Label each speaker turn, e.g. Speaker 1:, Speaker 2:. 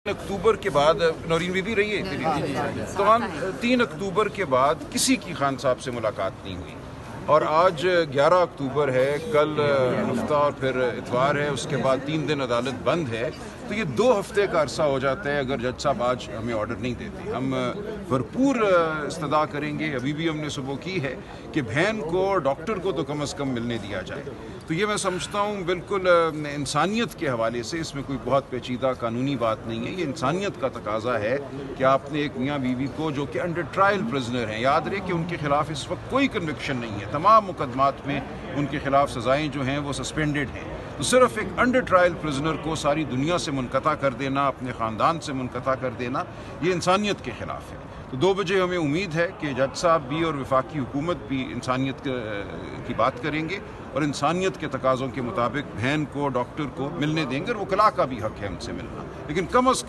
Speaker 1: अक्टूबर के बाद नौरीन बीबी रही है तो 3 अक्टूबर के बाद किसी की खान साहब से मुलाकात नहीं हुई और आज 11 अक्टूबर है, कल हफ्ता और फिर इतवार है, उसके बाद 3 दिन अदालत बंद है। तो ये 2 हफ्ते का अरसा हो जाता है अगर जज साहब आज हमें ऑर्डर नहीं देते। हम भरपूर इस्तदा करेंगे, अभी भी हमने सुबह की है कि बहन को और डॉक्टर को तो कम से कम मिलने दिया जाए। तो ये मैं समझता हूँ बिल्कुल इंसानियत के हवाले से इसमें कोई बहुत पेचीदा कानूनी बात नहीं है। ये इंसानियत का तकाजा है कि आपने एक मियाँ बीवी को जो कि अंडर ट्रायल प्रिजनर हैं, याद रहे कि उनके खिलाफ इस वक्त कोई कन्विक्शन नहीं है, तमाम मुकदमात में उनके खिलाफ सज़ाएँ जो हैं वो सस्पेंडेड हैं। तो सिर्फ एक अंडर ट्रायल प्रिजनर को सारी दुनिया से मुनक़ता कर देना, अपने ख़ानदान से मुनक़ता कर देना, ये इंसानियत के ख़िलाफ़ है। तो 2 बजे हमें उम्मीद है कि जज साहब भी और वफाकी हुकूमत भी इंसानियत की बात करेंगे और इंसानियत के तकाज़ों के मुताबिक बहन को, डॉक्टर को मिलने देंगे और वकला का भी हक़ है उनसे मिलना, लेकिन कम अज़ कम